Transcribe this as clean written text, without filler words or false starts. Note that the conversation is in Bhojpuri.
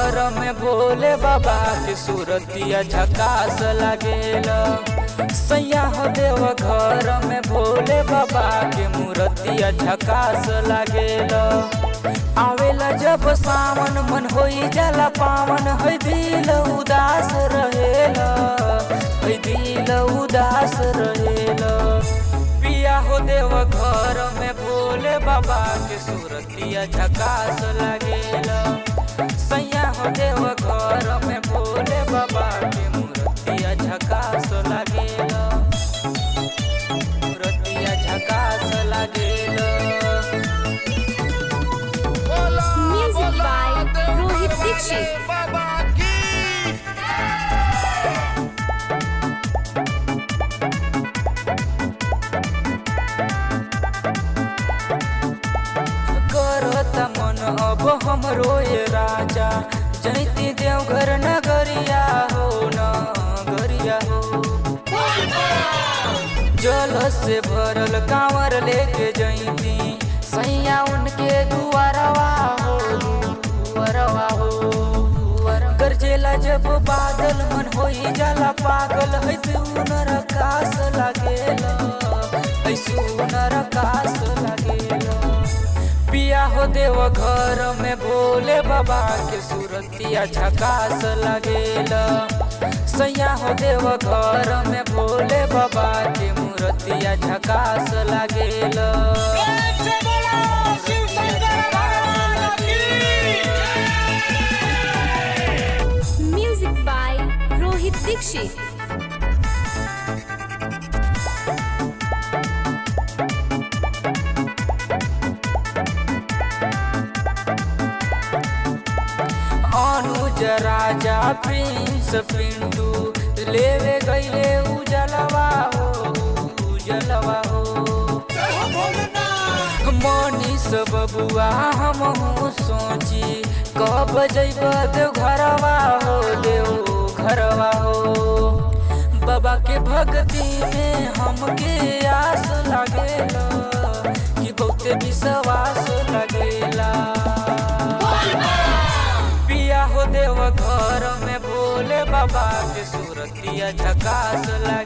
घर में भोले बाबा के सूरतिया झकास लागेला। सैया हो देव घर में भोले बाबा के मूर्तिया झकास लागेला। आवेला जब सावन मन होई जाला पावन, है दिल उदास रहेला, है दिल उदास रहेला। पिया हो देव घर में भोले बाबा के सूरतिया झकास लागेला। सैया हो देव घर में भोले बाबा के मूर्तिया झकास लागेला, मूर्तिया झकास लागेला। Music by Rohit Dixit. करता मन अब हमरो ये राजा, जैती देवघर नगरिया हो, नगरिया हो। जल से भरल कांवर लेके जैती सैया उनके दुआरवा हो, दुआरवा हो। गरजेला जब बादल मन होई जाला पागल, है सुनर आकाश लागेला, है सुनर आकाश लागेला। पिया हो देव घर में भोले बाबा के सूरतिया झकास लागेला। सैया हो देव घर में भोले बाबा के मूर्तिया झकास लागेला। Music by Rohit Dixit. Anuj Raja Prince Pintu लेवे गईले उजलवा हो, उजलवा हो। मनीष बबुआ हम सोची कब जैब देव घरवा हो, देव घरवा हो। बाबा के भक्ति में हमके आस लागेला, कि बहुते विश्वास लगेला। पिया हो देव घर में भोले बाबा के सूरतिया झकास लागेला।